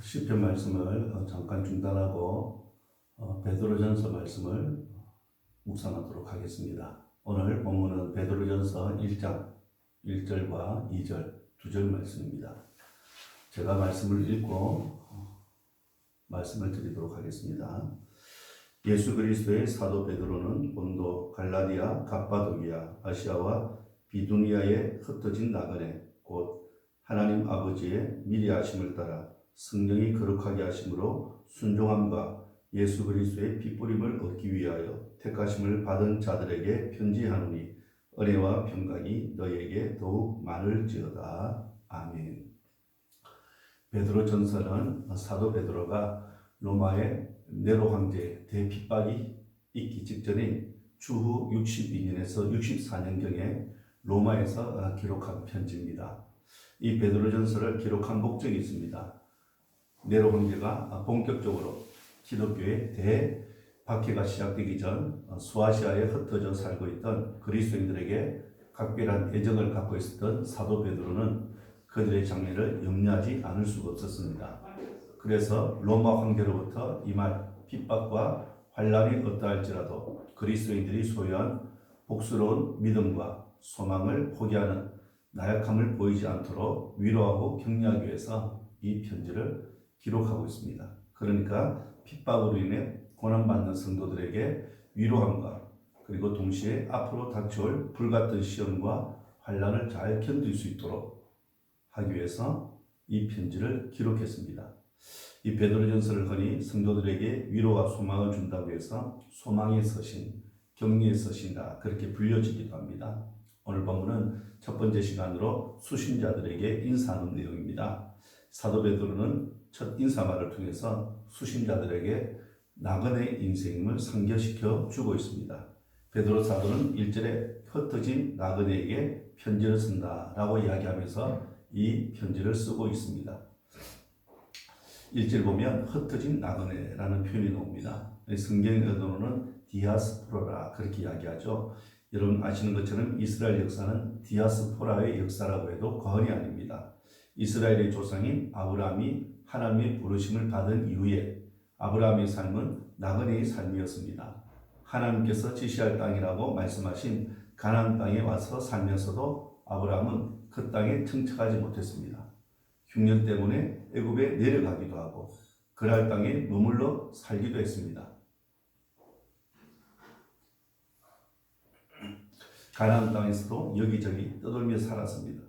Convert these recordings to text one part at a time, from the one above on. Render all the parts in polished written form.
시편 말씀을 잠깐 중단하고 베드로전서 말씀을 묵상하도록 하겠습니다. 오늘 본문은 베드로전서 1장 1절과 2절, 2절 말씀입니다. 제가 말씀을 읽고 말씀을 드리도록 하겠습니다. 예수 그리스도의 사도 베드로는 본도, 갈라디아, 갑바도기아, 아시아와 비두니아에 흩어진 나그네 곧 하나님 아버지의 미리 하심을 따라 성령이 거룩하게 하심으로 순종함과 예수 그리스도의 핏부림을 얻기 위하여 택하심을 받은 자들에게 편지하노니 은혜와 평강이 너에게 더욱 많을지어다. 아멘. 베드로 전서는 사도 베드로가 로마의 네로 황제의 대핍박이 있기 직전인 주후 62년에서 64년경에 로마에서 기록한 편지입니다. 이 베드로 전서를 기록한 목적이 있습니다. 네로 황제가 본격적으로 기독교의 대박해가 시작되기 전 소아시아에 흩어져 살고 있던 그리스도인들에게 각별한 애정을 갖고 있었던 사도 베드로는 그들의 장래를 염려하지 않을 수가 없었습니다. 그래서 로마 황제로부터 임할 핍박과 환란이 어떠할지라도 그리스도인들이 소유한 복스러운 믿음과 소망을 포기하는 나약함을 보이지 않도록 위로하고 격려하기 위해서 이 편지를 기록하고 있습니다. 그러니까 핍박으로 인해 고난받는 성도들에게 위로함과 그리고 동시에 앞으로 닥쳐올 불같은 시험과 환란을 잘 견딜 수 있도록 하기 위해서 이 편지를 기록했습니다. 이 베드로전서를 흔히 성도들에게 위로와 소망을 준다고 해서 소망의 서신, 격려의 서신이다 그렇게 불려지기도 합니다. 오늘 본문은 첫 번째 시간으로 수신자들에게 인사하는 내용입니다. 사도 베드로는 첫 인사말을 통해서 수신자들에게 나그네 인생임을 상기시켜 주고 있습니다. 베드로 사도는 1절에 흩어진 나그네에게 편지를 쓴다라고 이야기하면서 이 편지를 쓰고 있습니다. 1절 보면 흩어진 나그네라는 표현이 나옵니다. 성경의 언어로는 디아스포라라 그렇게 이야기하죠. 여러분 아시는 것처럼 이스라엘 역사는 디아스포라의 역사라고 해도 과언이 아닙니다. 이스라엘의 조상인 아브라함이 하나님의 부르심을 받은 이후에 아브라함의 삶은 나그네의 삶이었습니다. 하나님께서 지시할 땅이라고 말씀하신 가나안 땅에 와서 살면서도 아브라함은 그 땅에 정착하지 못했습니다. 흉년 때문에 애굽에 내려가기도 하고 그랄 땅에 머물러 살기도 했습니다. 가나안 땅에서도 여기저기 떠돌며 살았습니다.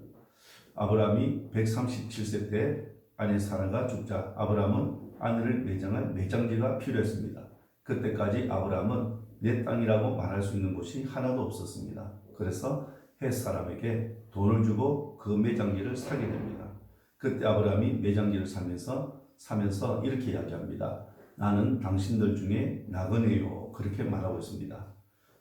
아브라함이 137세 때 아내 사라가 죽자 아브라함은 아내를 매장할 매장지가 필요했습니다. 그때까지 아브라함은 내 땅이라고 말할 수 있는 곳이 하나도 없었습니다. 그래서 헷 사람에게 돈을 주고 그 매장지를 사게 됩니다. 그때 아브라함이 매장지를 사면서 이렇게 이야기합니다. 나는 당신들 중에 나그네요. 그렇게 말하고 있습니다.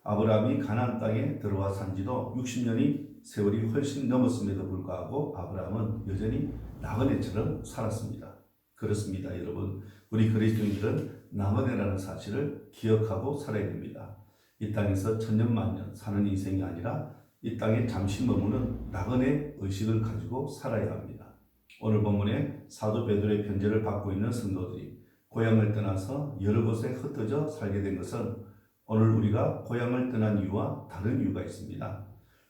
아브라함이 가나안 땅에 들어와 산 지도 60년이 세월이 훨씬 넘었음에도 불구하고 아브라함은 여전히 나그네처럼 살았습니다. 그렇습니다, 여러분. 우리 그리스도인들은 나그네라는 사실을 기억하고 살아야 됩니다. 이 땅에서 천년만년 사는 인생이 아니라 이 땅에 잠시 머무는 나그네 의식을 가지고 살아야 합니다. 오늘 본문에 사도 베드로의 편지를 받고 있는 성도들이 고향을 떠나서 여러 곳에 흩어져 살게 된 것은 오늘 우리가 고향을 떠난 이유와 다른 이유가 있습니다.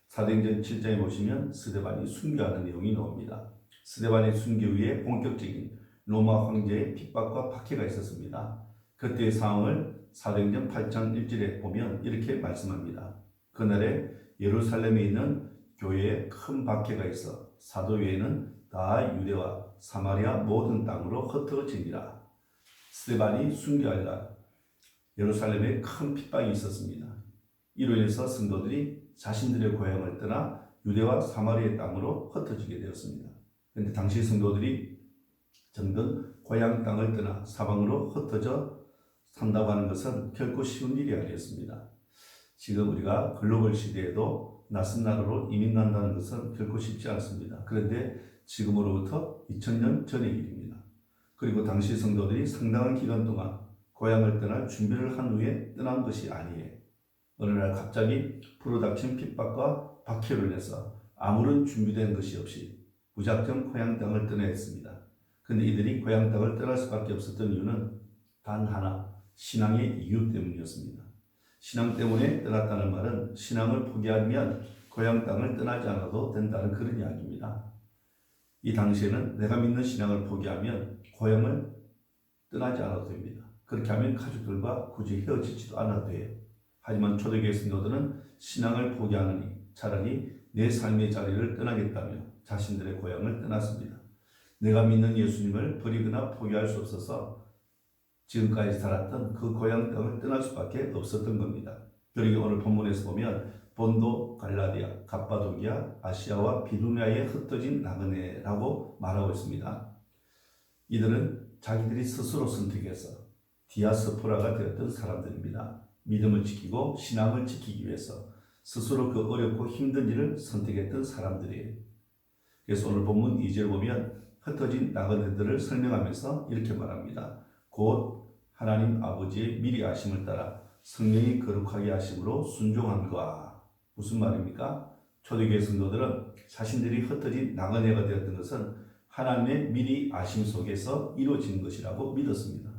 사도행전 7장에 보시면 스데반이 순교하는 내용이 나옵니다. 스데반의 순교 후에 본격적인 로마 황제의 핍박과 박해가 있었습니다. 그때의 상황을 사도행전 8장 1절에 보면 이렇게 말씀합니다. 그날에 예루살렘에 있는 교회에 큰 박해가 있어 사도 외에는 다 유대와 사마리아 모든 땅으로 흩어지니라. 스데반이 순교할 날 예루살렘에 큰 핍박이 있었습니다. 이로 인해서 성도들이 자신들의 고향을 떠나 유대와 사마리아 땅으로 흩어지게 되었습니다. 그런데 당시 성도들이 정든 고향 땅을 떠나 사방으로 흩어져 산다고 하는 것은 결코 쉬운 일이 아니었습니다. 지금 우리가 글로벌 시대에도 낯선 나라로 이민 간다는 것은 결코 쉽지 않습니다. 그런데 지금으로부터 2000년 전의 일입니다. 그리고 당시 성도들이 상당한 기간 동안 고향을 떠날 준비를 한 후에 떠난 것이 아니에요. 어느 날 갑자기 불어닥친 핍박과 박해로 인해서 아무런 준비된 것이 없이 무작정 고향 땅을 떠나야 했습니다. 근데 이들이 고향 땅을 떠날 수밖에 없었던 이유는 단 하나, 신앙의 이유 때문이었습니다. 신앙 때문에 떠났다는 말은 신앙을 포기하면 고향 땅을 떠나지 않아도 된다는 그런 이야기입니다. 이 당시에는 내가 믿는 신앙을 포기하면 고향을 떠나지 않아도 됩니다. 그렇게 하면 가족들과 굳이 헤어지지도 않아도 돼요. 하지만 초대교회 성도들은 신앙을 포기하느니 차라리 내 삶의 자리를 떠나겠다며 자신들의 고향을 떠났습니다. 내가 믿는 예수님을 버리거나 포기할 수 없어서 지금까지 살았던 그 고향 땅을 떠날 수밖에 없었던 겁니다. 그리고 오늘 본문에서 보면 본도, 갈라디아, 갑바도기아, 아시아와 비두니아에 흩어진 나그네라고 말하고 있습니다. 이들은 자기들이 스스로 선택해서 디아스포라가 되었던 사람들입니다. 믿음을 지키고 신앙을 지키기 위해서 스스로 그 어렵고 힘든 일을 선택했던 사람들이에요. 그래서 오늘 본문 2절 보면 흩어진 나그네들을 설명하면서 이렇게 말합니다. 곧 하나님 아버지의 미리 아심을 따라 성령이 거룩하게 하심으로 순종한 거야. 무슨 말입니까? 초대교회 성도들은 자신들이 흩어진 나그네가 되었던 것은 하나님의 미리 아심 속에서 이루어진 것이라고 믿었습니다.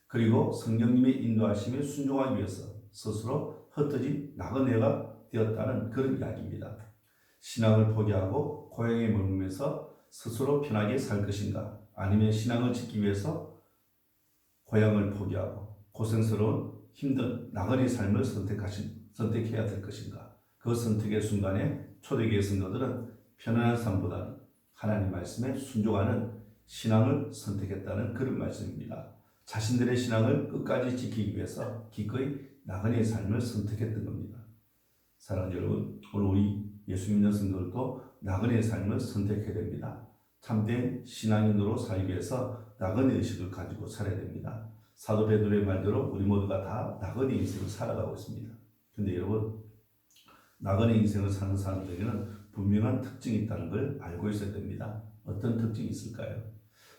그리고 성령님의 인도하심에 순종하기 위해서 스스로 흩어진 나그네가 되었다는 그런 이야기입니다. 신앙을 포기하고 고향에 머물면서 스스로 편하게 살 것인가? 아니면 신앙을 지키기 위해서 고향을 포기하고 고생스러운 힘든 나그네 삶을 선택해야 될 것인가? 그 선택의 순간에 초대교회 성도들은 편안한 삶보다는 하나님 말씀에 순종하는 신앙을 선택했다는 그런 말씀입니다. 자신들의 신앙을 끝까지 지키기 위해서 기꺼이 나그네의 삶을 선택했던 겁니다. 사랑하는 여러분, 오늘 우리 예수 믿는 성도들도 나그네의 삶을 선택해야 됩니다. 참된 신앙인으로 살기 위해서 나그네 의식을 가지고 살아야 됩니다. 사도 베드로의 말대로 우리 모두가 다 나그네 인생을 살아가고 있습니다. 근데 여러분, 나그네 인생을 사는 사람들에게는 분명한 특징이 있다는 걸 알고 있어야 됩니다. 어떤 특징이 있을까요?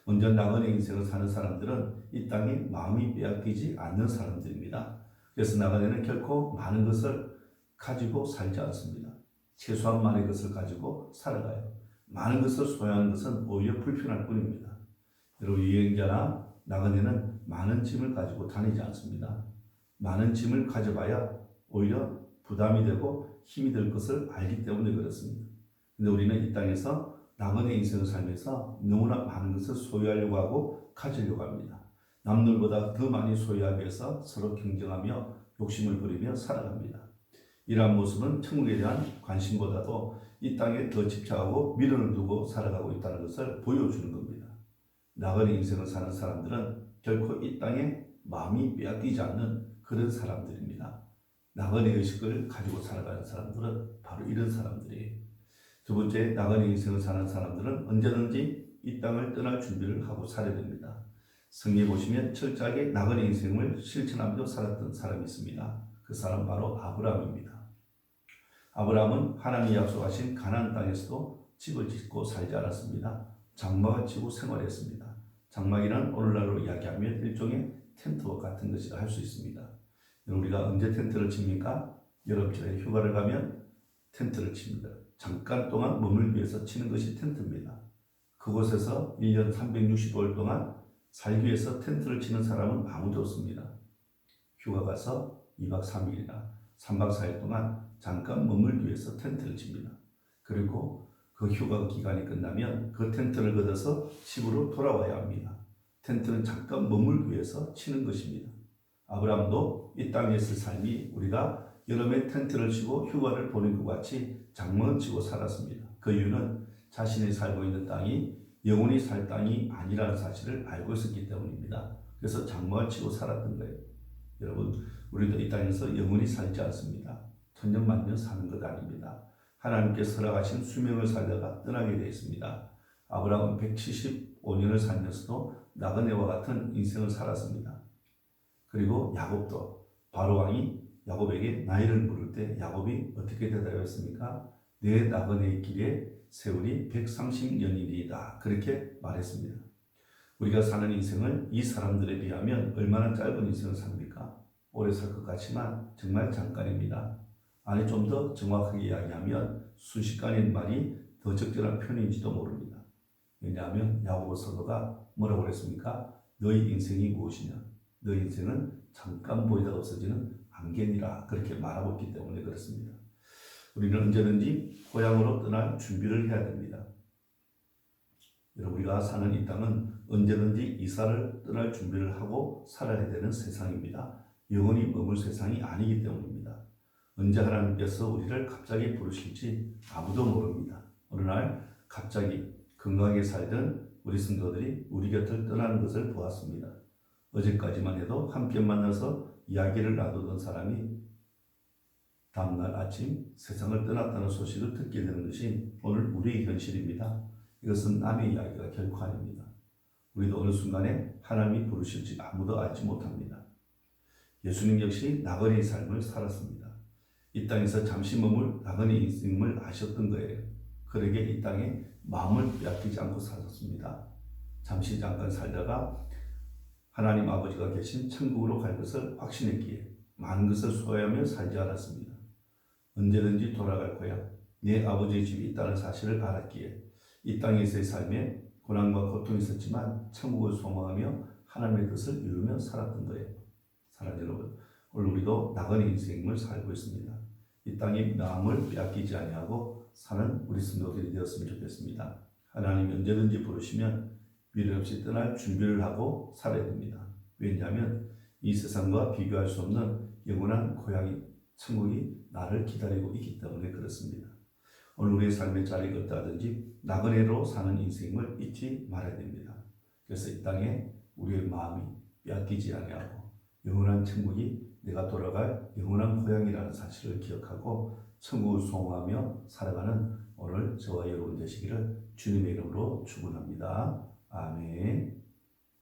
먼저 나그네 인생을 사는 사람들은 이 땅에 마음이 빼앗기지 않는 사람들입니다. 그래서 나그네는 결코 많은 것을 가지고 살지 않습니다. 최소한만의 것을 가지고 살아가요. 많은 것을 소유하는 것은 오히려 불편할 뿐입니다. 여러분, 여행자나 나그네는 많은 짐을 가지고 다니지 않습니다. 많은 짐을 가져봐야 오히려 부담이 되고 힘이 될 것을 알기 때문에 그렇습니다. 근데 우리는 이 땅에서 나그네 인생을 살면서 너무나 많은 것을 소유하려고 하고 가지려고 합니다. 남들보다 더 많이 소유하기 위해서 서로 경쟁하며 욕심을 부리며 살아갑니다. 이러한 모습은 천국에 대한 관심보다도 이 땅에 더 집착하고 미련을 두고 살아가고 있다는 것을 보여주는 겁니다. 나그네 인생을 사는 사람들은 결코 이 땅에 마음이 빼앗기지 않는 그런 사람들입니다. 나그네 의식을 가지고 살아가는 사람들은 바로 이런 사람들이에요. 두 번째, 나그네 인생을 사는 사람들은 언제든지 이 땅을 떠날 준비를 하고 살아야 됩니다. 성경에 보시면 철저하게 나그네 인생을 실천하며 살았던 사람이 있습니다. 그 사람 바로 아브라함입니다. 아브라함은 하나님이 약속하신 가나안 땅에서도 집을 짓고 살지 않았습니다. 장막을 치고 생활했습니다. 장막이란 오늘날로 이야기하면 일종의 텐트와 같은 것이라 할 수 있습니다. 우리가 언제 텐트를 칩니까? 여름철에 휴가를 가면 텐트를 칩니다. 잠깐 동안 머물기 위해서 치는 것이 텐트입니다. 그곳에서 1년 365일 동안 살기 위해서 텐트를 치는 사람은 아무도 없습니다. 휴가 가서 2박 3일이나 3박 4일 동안 잠깐 머물기 위해서 텐트를 칩니다. 그리고 그 휴가 기간이 끝나면 그 텐트를 걷어서 집으로 돌아와야 합니다. 텐트는 잠깐 머물기 위해서 치는 것입니다. 아브라함도 이 땅에 있을 삶이 우리가 여름에 텐트를 치고 휴가를 보낸 것 같이 장막을 치고 살았습니다. 그 이유는 자신이 살고 있는 땅이 영원히 살 땅이 아니라는 사실을 알고 있었기 때문입니다. 그래서 장막을 치고 살았던 거예요. 여러분, 우리도 이 땅에서 영원히 살지 않습니다. 천년만년 사는 것 아닙니다. 하나님께서 허락하신 수명을 살다가 떠나게 되어 있습니다. 아브라함은 175년을 살면서도 나그네와 같은 인생을 살았습니다. 그리고 야곱도 바로 왕이 야곱에게 나이를 물을 때 야곱이 어떻게 대답했습니까? 내 나그네의 길에 세월이 130년이니이다. 그렇게 말했습니다. 우리가 사는 인생을 이 사람들에 비하면 얼마나 짧은 인생을 삽니까? 오래 살 것 같지만 정말 잠깐입니다. 아니, 좀 더 정확하게 이야기하면 순식간인 말이 더 적절한 표현인지도 모릅니다. 왜냐하면 야고보 사도가 뭐라고 그랬습니까? 너희 인생이 무엇이냐? 너희 인생은 잠깐 보이다가 없어지는 안개니라 그렇게 말하고 있기 때문에 그렇습니다. 우리는 언제든지 고향으로 떠날 준비를 해야 됩니다. 여러분, 우리가 사는 이 땅은 언제든지 이사를 떠날 준비를 하고 살아야 되는 세상입니다. 영원히 머물 세상이 아니기 때문입니다. 언제 하나님께서 우리를 갑자기 부르실지 아무도 모릅니다. 어느 날 갑자기 건강하게 살던 우리 성도들이 우리 곁을 떠나는 것을 보았습니다. 어제까지만 해도 함께 만나서 이야기를 나누던 사람이 다음날 아침 세상을 떠났다는 소식을 듣게 되는 것이 오늘 우리의 현실입니다. 이것은 남의 이야기가 결코 아닙니다. 우리도 어느 순간에 하나님이 부르실지 아무도 알지 못합니다. 예수님 역시 나그네의 삶을 살았습니다. 이 땅에서 잠시 머물 나그네의 인생을 아셨던 거예요. 그러게 이 땅에 마음을 빼앗기지 않고 사셨습니다. 잠시 잠깐 살다가 하나님 아버지가 계신 천국으로 갈 것을 확신했기에 많은 것을 소유하며 살지 않았습니다. 언제든지 돌아갈 거야. 내 아버지의 집이 있다는 사실을 알았기에 이 땅에서의 삶에 고난과 고통이 있었지만 천국을 소망하며 하나님의 뜻을 이루며 살았던 거예요. 사랑하는 여러분, 오늘 우리도 나그네 인생을 살고 있습니다. 이 땅의 마음을 빼앗기지 아니하고 사는 우리 성도들이 되었으면 좋겠습니다. 하나님이 언제든지 부르시면 미련 없이 떠날 준비를 하고 살아야 됩니다. 왜냐하면 이 세상과 비교할 수 없는 영원한 고향이 천국이 나를 기다리고 있기 때문에 그렇습니다. 오늘 우리의 삶의 자리가 어떠하든지 나그네로 사는 인생을 잊지 말아야 됩니다. 그래서 이 땅에 우리의 마음이 빼앗기지 아니하고 영원한 천국이 내가 돌아갈 영원한 고향이라는 사실을 기억하고 천국을 소망하며 살아가는 오늘 저와 여러분 되시기를 주님의 이름으로 축원합니다. 아멘.